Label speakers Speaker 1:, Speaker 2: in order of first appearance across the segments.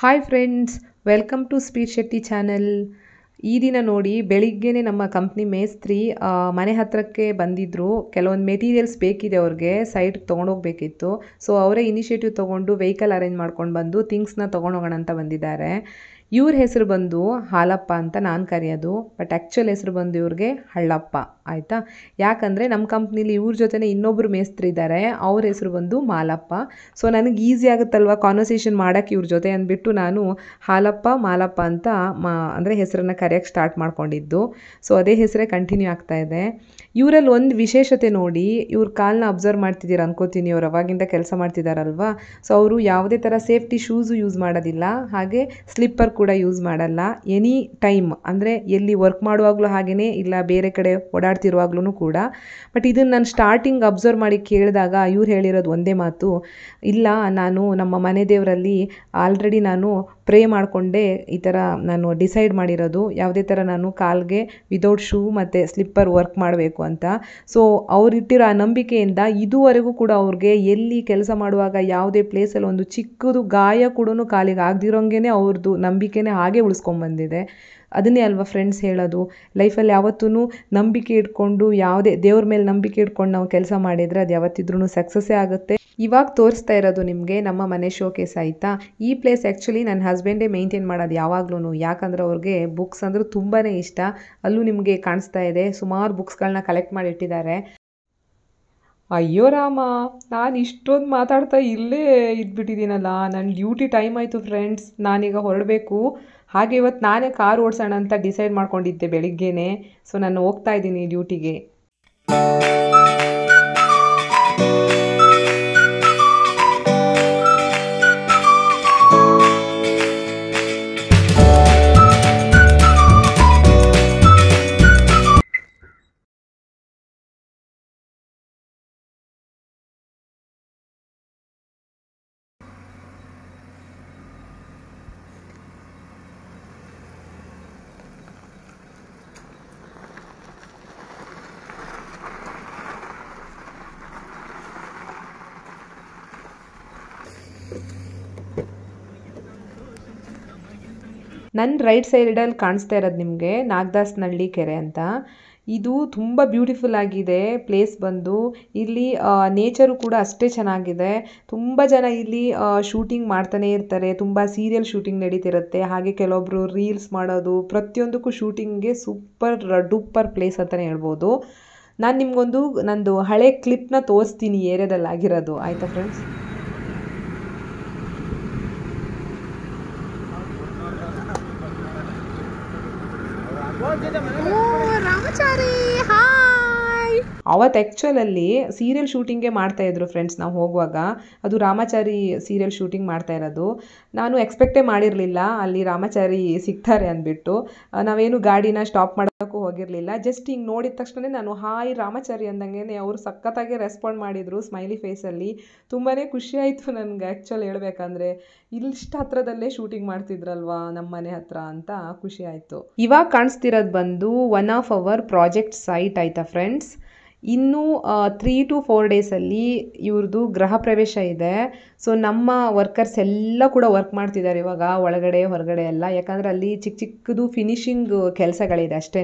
Speaker 1: Hi friends, welcome to speed Shetty channel. ಈ ದಿನ ನೋಡಿ ಬೆಳಿಗ್ಗೆನೇ ನಮ್ಮ ಕಂಪ್ನಿ ಮೇಸ್ತ್ರಿ ಮನೆ ಹತ್ರಕ್ಕೆ ಬಂದಿದ್ದರು. ಕೆಲವೊಂದು ಮೆಟೀರಿಯಲ್ಸ್ ಬೇಕಿದೆ ಅವ್ರಿಗೆ, ಸೈಟ್ಗೆ ತೊಗೊಂಡೋಗ್ಬೇಕಿತ್ತು. ಸೊ ಅವರೇ ಇನಿಷಿಯೇಟಿವ್ ತೊಗೊಂಡು ವೆಹಿಕಲ್ ಅರೇಂಜ್ ಮಾಡ್ಕೊಂಡು ಬಂದು ಥಿಂಗ್ಸ್ನ ತೊಗೊಂಡೋಗೋಣ ಅಂತ ಬಂದಿದ್ದಾರೆ. ಇವ್ರ ಹೆಸರು ಬಂದು ಹಾಲಪ್ಪ ಅಂತ ನಾನು ಕರೆಯೋದು, ಬಟ್ ಆ್ಯಕ್ಚುಲ್ ಹೆಸರು ಬಂದು ಇವ್ರಿಗೆ ಹಳ್ಳಪ್ಪ, ಆಯಿತಾ. ಯಾಕಂದರೆ ನಮ್ಮ ಕಂಪ್ನಿಲಿ ಇವ್ರ ಜೊತೆನೇ ಇನ್ನೊಬ್ಬರು ಮೇಸ್ತ್ರಿ ಇದ್ದಾರೆ, ಅವ್ರ ಹೆಸರು ಬಂದು ಮಾಲಪ್ಪ. ಸೊ ನನಗೆ ಈಸಿ ಆಗುತ್ತಲ್ವ ಕಾನ್ವರ್ಸೇಷನ್ ಮಾಡೋಕ್ಕೆ ಇವ್ರ ಜೊತೆ ಅಂದ್ಬಿಟ್ಟು ನಾನು ಹಾಲಪ್ಪ ಮಾಲಪ್ಪ ಅಂತ ಅಂದರೆ ಹೆಸರನ್ನು ಕರೆಯೋಕ್ಕೆ ಸ್ಟಾರ್ಟ್ ಮಾಡ್ಕೊಂಡಿದ್ದು. ಸೊ ಅದೇ ಹೆಸರೇ ಕಂಟಿನ್ಯೂ ಆಗ್ತಾಯಿದೆ. ಇವರಲ್ಲಿ ಒಂದು ವಿಶೇಷತೆ ನೋಡಿ, ಇವ್ರ ಕಾಲನ್ನ ಅಬ್ಸರ್ವ್ ಮಾಡ್ತಿದ್ದೀರ ಅನ್ಕೋತೀನಿ. ಅವ್ರು ಅವಾಗಿಂದ ಕೆಲಸ ಮಾಡ್ತಿದ್ದಾರಲ್ವ. ಸೊ ಅವರು ಯಾವುದೇ ಥರ ಸೇಫ್ಟಿ ಶೂಸು ಯೂಸ್ ಮಾಡೋದಿಲ್ಲ, ಹಾಗೆ ಸ್ಲಿಪ್ಪರ್ ಕೂಡ ಯೂಸ್ ಮಾಡಲ್ಲ. ಎನಿ ಟೈಮ್ ಅಂದರೆ ಎಲ್ಲಿ ವರ್ಕ್ ಮಾಡುವಾಗಲೂ ಹಾಗೆಯೇ, ಇಲ್ಲ ಬೇರೆ ಕಡೆ ಓಡಾಡ್ತಿರುವಾಗ್ಲೂ ಕೂಡ. ಬಟ್ ಇದನ್ನು ನಾನು ಸ್ಟಾರ್ಟಿಂಗ್ ಅಬ್ಸರ್ವ್ ಮಾಡಿ ಕೇಳಿದಾಗ ಇವ್ರು ಹೇಳಿರೋದು ಒಂದೇ ಮಾತು, ಇಲ್ಲ ನಾನು ನಮ್ಮ ಮನೆ ದೇವರಲ್ಲಿ ಆಲ್ರೆಡಿ ನಾನು ಪ್ರೇ ಮಾಡಿಕೊಂಡೆ ಈ ಥರ ನಾನು ಡಿಸೈಡ್ ಮಾಡಿರೋದು, ಯಾವುದೇ ಥರ ನಾನು ಕಾಲ್ಗೆ ವಿದೌಟ್ ಶೂ ಮತ್ತು ಸ್ಲಿಪ್ಪರ್ ವರ್ಕ್ ಮಾಡಬೇಕು ಅಂತ. ಸೊ ಅವರಿಟ್ಟಿರೋ ಆ ನಂಬಿಕೆಯಿಂದ ಇದುವರೆಗೂ ಕೂಡ ಅವ್ರಿಗೆ ಎಲ್ಲಿ ಕೆಲಸ ಮಾಡುವಾಗ ಯಾವುದೇ ಪ್ಲೇಸಲ್ಲಿ ಒಂದು ಚಿಕ್ಕದು ಗಾಯ ಕೂಡ ಕಾಲಿಗೆ ಆಗದಿರೋಂಗೆ ಅವ್ರದ್ದು ನಂಬಿಕೆನೇ ಹಾಗೆ ಉಳಿಸ್ಕೊಂಡ್ಬಂದಿದೆ. ಅದನ್ನೇ ಅಲ್ವಾ ಫ್ರೆಂಡ್ಸ್ ಹೇಳೋದು, ಲೈಫಲ್ಲಿ ಯಾವತ್ತೂ ನಂಬಿಕೆ ಇಟ್ಕೊಂಡು, ಯಾವುದೇ ದೇವ್ರ ಮೇಲೆ ನಂಬಿಕೆ ಇಟ್ಕೊಂಡು ನಾವು ಕೆಲಸ ಮಾಡಿದರೆ ಅದು ಯಾವತ್ತಿದ್ರೂ ಸಕ್ಸಸ್ಸೇ ಆಗುತ್ತೆ. ಇವಾಗ ತೋರಿಸ್ತಾ ಇರೋದು ನಿಮಗೆ ನಮ್ಮ ಮನೆ ಶೋಕೇಸ್, ಆಯಿತಾ. ಈ ಪ್ಲೇಸ್ ಆ್ಯಕ್ಚುಲಿ ನನ್ನ ಹಸ್ಬೆಂಡೇ ಮೇಂಟೈನ್ ಮಾಡೋದು ಯಾವಾಗ್ಲೂ, ಯಾಕಂದರೆ ಅವ್ರಿಗೆ ಬುಕ್ಸ್ ಅಂದರೆ ತುಂಬಾ ಇಷ್ಟ. ಅಲ್ಲೂ ನಿಮಗೆ ಕಾಣಿಸ್ತಾ ಇದೆ ಸುಮಾರು ಬುಕ್ಸ್ಗಳನ್ನ ಕಲೆಕ್ಟ್ ಮಾಡಿ ಇಟ್ಟಿದ್ದಾರೆ. ಅಯ್ಯೋ ರಾಮ, ನಾನು ಇಷ್ಟೊಂದು ಮಾತಾಡ್ತಾ ಇಲ್ಲೇ ಇದ್ಬಿಟ್ಟಿದ್ದೀನಲ್ಲ, ನನ್ನ ಡ್ಯೂಟಿ ಟೈಮ್ ಆಯಿತು ಫ್ರೆಂಡ್ಸ್, ನಾನೀಗ ಹೊರಡಬೇಕು. ಹಾಗೆ ಇವತ್ತು ನಾನೇ ಕಾರ್ ಓಡಿಸೋಣ ಅಂತ ಡಿಸೈಡ್ ಮಾಡ್ಕೊಂಡಿದ್ದೆ ಬೆಳಿಗ್ಗೆನೇ. ಸೊ ನಾನು ಹೋಗ್ತಾ ಇದ್ದೀನಿ ಡ್ಯೂಟಿಗೆ. ನನ್ನ ರೈಟ್ ಸೈಡಲ್ಲಿ ಕಾಣಿಸ್ತಾ ಇರೋದು ನಿಮಗೆ ನಾಗದಾಸನಹಳ್ಳಿ ಕೆರೆ ಅಂತ. ಇದು ತುಂಬ ಬ್ಯೂಟಿಫುಲ್ ಆಗಿದೆ ಪ್ಲೇಸ್ ಬಂದು. ಇಲ್ಲಿ ನೇಚರು ಕೂಡ ಅಷ್ಟೇ ಚೆನ್ನಾಗಿದೆ. ತುಂಬ ಜನ ಇಲ್ಲಿ ಶೂಟಿಂಗ್ ಮಾಡ್ತಾನೆ ಇರ್ತಾರೆ, ತುಂಬ ಸೀರಿಯಲ್ ಶೂಟಿಂಗ್ ನಡೀತಿರುತ್ತೆ. ಹಾಗೆ ಕೆಲವೊಬ್ಬರು ರೀಲ್ಸ್ ಮಾಡೋದು, ಪ್ರತಿಯೊಂದಕ್ಕೂ ಶೂಟಿಂಗ್ಗೆ ಸೂಪರ್ ಡೂಪರ್ ಪ್ಲೇಸ್ ಅಂತಲೇ ಹೇಳ್ಬೋದು. ನಾನು ನಿಮಗೊಂದು ನಂದು ಹಳೆ ಕ್ಲಿಪ್ನ ತೋರಿಸ್ತೀನಿ ಏರಿಯಾದಲ್ಲಿ ಆಗಿರೋದು, ಆಯಿತಾ ಫ್ರೆಂಡ್ಸ್. ರಾಮಚಾರಿ ಹಾಯ್. ಅವತ್ತು ಆ್ಯಕ್ಚುಲಲ್ಲಿ ಸೀರಿಯಲ್ ಶೂಟಿಂಗೇ ಮಾಡ್ತಾಯಿದ್ರು ಫ್ರೆಂಡ್ಸ್. ನಾವು ಹೋಗುವಾಗ ಅದು ರಾಮಾಚಾರಿ ಸೀರಿಯಲ್ ಶೂಟಿಂಗ್ ಮಾಡ್ತಾ ಇರೋದು. ನಾನು ಎಕ್ಸ್ಪೆಕ್ಟೇ ಮಾಡಿರಲಿಲ್ಲ ಅಲ್ಲಿ ರಾಮಾಚಾರಿ ಸಿಗ್ತಾರೆ ಅಂದ್ಬಿಟ್ಟು. ನಾವೇನು ಗಾಡಿನ ಸ್ಟಾಪ್ ಮಾಡೋಕ್ಕೂ ಹೋಗಿರಲಿಲ್ಲ. ಜಸ್ಟ್ ಹಿಂಗೆ ನೋಡಿದ ತಕ್ಷಣ ನಾನು ಹಾಯ್ ರಾಮಾಚಾರಿ ಅಂದಂಗೆ ಅವರು ಸಖತ್ತಾಗಿ ರೆಸ್ಪಾಂಡ್ ಮಾಡಿದರು ಸ್ಮೈಲಿ ಫೇಸಲ್ಲಿ. ತುಂಬಾ ಖುಷಿ ಆಯಿತು ನನಗೆ ಆ್ಯಕ್ಚುಲಿ ಹೇಳ್ಬೇಕಂದ್ರೆ. ಇಲ್ಲಿಷ್ಟ ಹತ್ರದಲ್ಲೇ ಶೂಟಿಂಗ್ ಮಾಡ್ತಿದ್ರಲ್ವಾ ನಮ್ಮ ಮನೆ ಹತ್ರ ಅಂತ ಖುಷಿ ಆಯಿತು. ಇವಾಗ ಕಾಣಿಸ್ತಿರೋದು ಬಂದು one of our project site, ಆಯಿತಾ ಫ್ರೆಂಡ್ಸ್. ಇನ್ನೂ 3 to 4 ಡೇಸಲ್ಲಿ ಇವ್ರದ್ದು ಗೃಹ ಪ್ರವೇಶ ಇದೆ. ಸೊ ನಮ್ಮ ವರ್ಕರ್ಸ್ ಎಲ್ಲ ಕೂಡ ವರ್ಕ್ ಮಾಡ್ತಿದ್ದಾರೆ ಇವಾಗ, ಒಳಗಡೆ ಹೊರಗಡೆ ಎಲ್ಲ. ಯಾಕಂದರೆ ಅಲ್ಲಿ ಚಿಕ್ಕ ಚಿಕ್ಕದು ಫಿನಿಷಿಂಗ್ ಕೆಲಸಗಳಿದೆ ಅಷ್ಟೇ,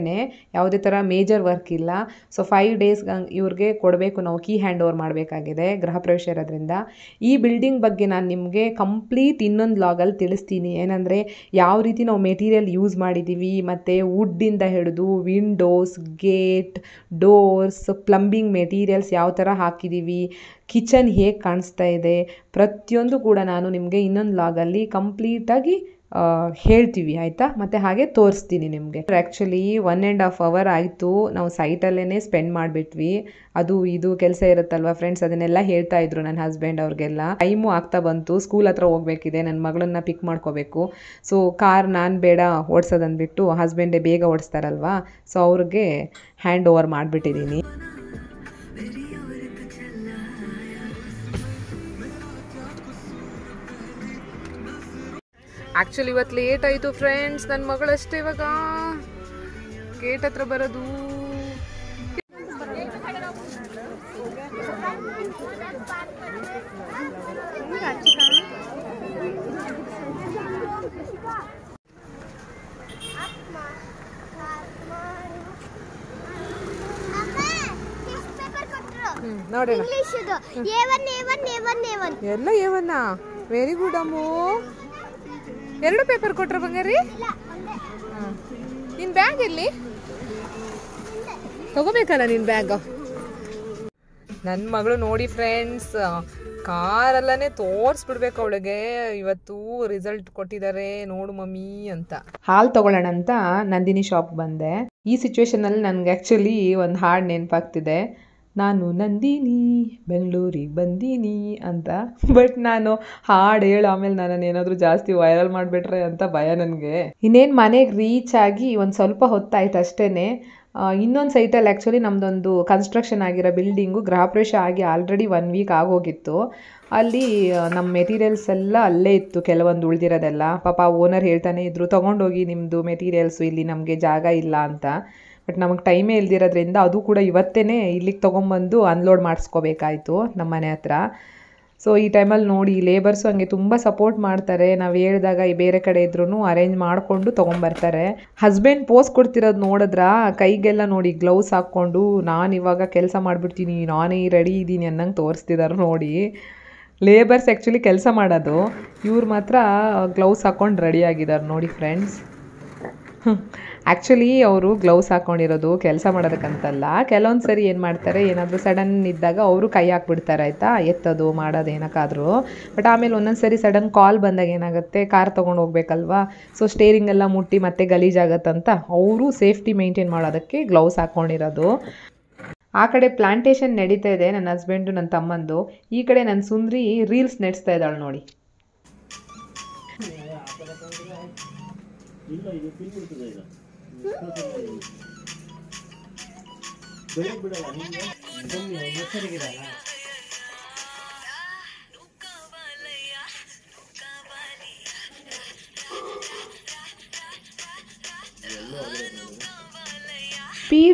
Speaker 1: ಯಾವುದೇ ಥರ ಮೇಜರ್ ವರ್ಕ್ ಇಲ್ಲ. ಸೊ 5 ಡೇಸ್ ಇವ್ರಿಗೆ ಕೊಡಬೇಕು, ನಾವು ಕೀ ಹ್ಯಾಂಡ್ ಓವರ್ ಮಾಡಬೇಕಾಗಿದೆ ಗೃಹ ಪ್ರವೇಶ ಇರೋದ್ರಿಂದ. ಈ ಬಿಲ್ಡಿಂಗ್ ಬಗ್ಗೆ ನಾನು ನಿಮಗೆ ಕಂಪ್ಲೀಟ್ ಇನ್ನೊಂದು ಲಾಗಲ್ಲಿ ತಿಳಿಸ್ತೀನಿ. ಏನಂದರೆ ಯಾವ ರೀತಿ ನಾವು ಮೆಟೀರಿಯಲ್ ಯೂಸ್ ಮಾಡಿದ್ದೀವಿ, ಮತ್ತು ವುಡ್ಡಿಂದ ಹಿಡಿದು Windows, gate, doors, plumbing materials ಯಾವ ಥರ ಹಾಕಿದ್ದೀವಿ, ಕಿಚನ್ ಹೇಗೆ ಕಾಣಿಸ್ತಾ ಇದೆ, ಪ್ರತಿಯೊಂದು ಕೂಡ ನಾನು ನಿಮಗೆ ಇನ್ನೊಂದು ಲಾಗಲ್ಲಿ ಕಂಪ್ಲೀಟಾಗಿ ಹೇಳ್ತೀವಿ, ಆಯಿತಾ. ಮತ್ತು ಹಾಗೆ ತೋರಿಸ್ತೀನಿ ನಿಮಗೆ. ಆ್ಯಕ್ಚುಲಿ 1.5 hour ಆಯಿತು ನಾವು ಸೈಟಲ್ಲೇ ಸ್ಪೆಂಡ್ ಮಾಡಿಬಿಟ್ವಿ. ಅದು ಇದು ಕೆಲಸ ಇರುತ್ತಲ್ವ ಫ್ರೆಂಡ್ಸ್, ಅದನ್ನೆಲ್ಲ ಹೇಳ್ತಾ ಇದ್ರು ನನ್ನ ಹಸ್ಬೆಂಡ್ ಅವ್ರಿಗೆಲ್ಲ. ಟೈಮು ಆಗ್ತಾ ಬಂತು, ಸ್ಕೂಲ್ ಹತ್ರ ಹೋಗಬೇಕಿದೆ, ನನ್ನ ಮಗಳನ್ನ ಪಿಕ್ ಮಾಡ್ಕೋಬೇಕು. ಸೊ ಕಾರ್ ನಾನು ಬೇಡ ಓಡಿಸೋದಂದ್ಬಿಟ್ಟು ಹಸ್ಬೆಂಡೇ ಬೇಗ ಓಡಿಸ್ತಾರಲ್ವ, ಸೊ ಅವ್ರಿಗೆ ಹ್ಯಾಂಡ್ ಓವರ್ ಮಾಡಿಬಿಟ್ಟಿದ್ದೀನಿ. ಆ್ಯಕ್ಚುಲಿ ಇವತ್ತು ಲೇಟ್ ಆಯಿತು ಫ್ರೆಂಡ್ಸ್. ನನ್ನ ಮಗಳಷ್ಟೇ ಇವಾಗ ಗೇಟ್ ಹತ್ರ ಬರೋದು. ನೋಡೋಣ.
Speaker 2: ಇಂಗ್ಲಿಷದು A1 A1 A1 A1
Speaker 1: ಎಲ್ಲ ಏವನ್ನ ವೆರಿ ಗುಡ್ ಅಮ್ಮು. 2 ಪೇಪರ್ ಕೊಟ್ರ ಬಂಗಾರಿ. ನಿನ್ ಬ್ಯಾಗ್ ಎಲ್ಲಿ ತಗೋಬೇಕಲ್ಲ ನಿನ್ ಬ್ಯಾಗ್. ನನ್ನ ಮಗಳು ನೋಡಿ ಫ್ರೆಂಡ್ಸ್, ಕಾರಲ್ಲೇ ತೋರಿಸ್ಬಿಡ್ಬೇಕು ಅವಳಿಗೆ, ಇವತ್ತು ರಿಸಲ್ಟ್ ಕೊಟ್ಟಿದ್ದಾರೆ ನೋಡು ಮಮ್ಮಿ ಅಂತ. ಹಾಲು ತಗೊಳ್ಳೋಣ ಅಂತ ನಂದಿನಿ ಶಾಪ್ ಬಂದೆ. ಈ ಸಿಚುವೇಶನಲ್ಲಿ ನನಗೆ ಆ್ಯಕ್ಚುಲಿ ಒಂದು ಹಾಡು ನೆನಪಾಗ್ತಿದೆ, ನಾನು ನಂದಿನಿ ಬೆಂಗಳೂರಿಗೆ ಬಂದೀನಿ ಅಂತ. ಬಟ್ ನಾನು ಹಾಡು ಹೇಳಿ ಆಮೇಲೆ ನನ್ನನ್ನು ಏನಾದರೂ ಜಾಸ್ತಿ ವೈರಲ್ ಮಾಡಿಬಿಟ್ರೆ ಅಂತ ಭಯ ನನಗೆ. ಇನ್ನೇನು ಮನೆಗೆ ರೀಚ್ ಆಗಿ ಒಂದು ಸ್ವಲ್ಪ ಹೊತ್ತಾಯ್ತು ಅಷ್ಟೇ. ಇನ್ನೊಂದು ಸೈಟಲ್ಲಿ ಆ್ಯಕ್ಚುಲಿ ನಮ್ಮದೊಂದು ಕನ್ಸ್ಟ್ರಕ್ಷನ್ ಆಗಿರೋ ಬಿಲ್ಡಿಂಗು ಗೃಹಪ್ರವೇಶ ಆಗಿ ಆಲ್ರೆಡಿ 1 ವೀಕ್ ಆಗೋಗಿತ್ತು. ಅಲ್ಲಿ ನಮ್ಮ ಮೆಟೀರಿಯಲ್ಸ್ ಎಲ್ಲ ಅಲ್ಲೇ ಇತ್ತು, ಕೆಲವೊಂದು ಉಳಿದಿರೋದೆಲ್ಲ. ಪಾಪ ಓನರ್ ಹೇಳ್ತಾನೆ ಇದ್ರು, ತೊಗೊಂಡೋಗಿ ನಿಮ್ಮದು ಮೆಟೀರಿಯಲ್ಸು, ಇಲ್ಲಿ ನಮಗೆ ಜಾಗ ಇಲ್ಲ ಅಂತ. ಬಟ್ ನಮಗೆ ಟೈಮೇ ಇಲ್ದಿರೋದ್ರಿಂದ ಅದು ಕೂಡ ಇವತ್ತೇ ಇಲ್ಲಿಗೆ ತೊಗೊಂಬಂದು ಅನ್ಲೋಡ್ ಮಾಡಿಸ್ಕೋಬೇಕಾಯ್ತು ನಮ್ಮ ಮನೆ ಹತ್ರ. ಸೊ ಈ ಟೈಮಲ್ಲಿ ನೋಡಿ ಲೇಬರ್ಸು ಹಂಗೆ ತುಂಬ ಸಪೋರ್ಟ್ ಮಾಡ್ತಾರೆ. ನಾವು ಹೇಳಿದಾಗ ಈ ಬೇರೆ ಕಡೆ ಇದ್ರೂ ಅರೇಂಜ್ ಮಾಡಿಕೊಂಡು ತೊಗೊಂಬರ್ತಾರೆ. ಹಸ್ಬೆಂಡ್ ಪೋಸ್ ಕೊಡ್ತಿರೋದು ನೋಡಿದ್ರ, ಕೈಗೆಲ್ಲ ನೋಡಿ ಗ್ಲೌಸ್ ಹಾಕ್ಕೊಂಡು ನಾನು ಇವಾಗ ಕೆಲಸ ಮಾಡಿಬಿಡ್ತೀನಿ, ನಾನೇ ರೆಡಿ ಇದ್ದೀನಿ ಅನ್ನಂಗೆ ತೋರಿಸ್ತಿದ್ದಾರೆ ನೋಡಿ. ಲೇಬರ್ಸ್ ಆ್ಯಕ್ಚುಲಿ ಕೆಲಸ ಮಾಡೋದು, ಇವ್ರು ಮಾತ್ರ ಗ್ಲೌಸ್ ಹಾಕ್ಕೊಂಡು ರೆಡಿಯಾಗಿದ್ದಾರೆ ನೋಡಿ ಫ್ರೆಂಡ್ಸ್. ಆ್ಯಕ್ಚುಲಿ ಅವರು ಗ್ಲೌಸ್ ಹಾಕ್ಕೊಂಡಿರೋದು ಕೆಲಸ ಮಾಡೋದಕ್ಕಂತಲ್ಲ. ಕೆಲವೊಂದು ಸರಿ ಏನು ಮಾಡ್ತಾರೆ, ಏನಾದರೂ ಸಡನ್ ಇದ್ದಾಗ ಅವರು ಕೈ ಹಾಕ್ಬಿಡ್ತಾರೆ ಆಯಿತಾ, ಎತ್ತೋದು ಮಾಡೋದು ಏನಕ್ಕಾದರೂ. ಬಟ್ ಆಮೇಲೆ ಒಂದೊಂದು ಸರಿ ಸಡನ್ ಕಾಲ್ ಬಂದಾಗ ಏನಾಗುತ್ತೆ, ಕಾರ್ ತೊಗೊಂಡು ಹೋಗ್ಬೇಕಲ್ವಾ, ಸೊ ಸ್ಟೇರಿಂಗ್ ಎಲ್ಲ ಮುಟ್ಟಿ ಮತ್ತೆ ಗಲೀಜಾಗತ್ತಂತ ಅವರು ಸೇಫ್ಟಿ ಮೇಂಟೈನ್ ಮಾಡೋದಕ್ಕೆ ಗ್ಲೌಸ್ ಹಾಕ್ಕೊಂಡಿರೋದು. ಆ ಕಡೆ ಪ್ಲಾಂಟೇಶನ್ ನಡೀತಾ ಇದೆ, ನನ್ನ ಹಸ್ಬೆಂಡು ನನ್ನ ತಮ್ಮಂದು. ಈ ಕಡೆ ನನ್ನ ಸುಂದ್ರಿ ರೀಲ್ಸ್ ನಡೆಸ್ತಾ ಇದ್ದಾಳೆ ನೋಡಿ.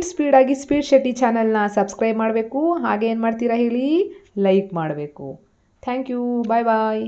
Speaker 1: ಸ್ಪೀಡಾಗಿ ಸ್ಪೀಡ್ ಶೆಟ್ಟಿ ಚಾನಲ್ನ ಸಬ್ಸ್ಕ್ರೈಬ್ ಮಾಡಬೇಕು. ಹಾಗೆ ಏನು ಮಾಡ್ತೀರಾ ಹೇಳಿ, ಲೈಕ್ ಮಾಡಬೇಕು. Thank you, bye bye.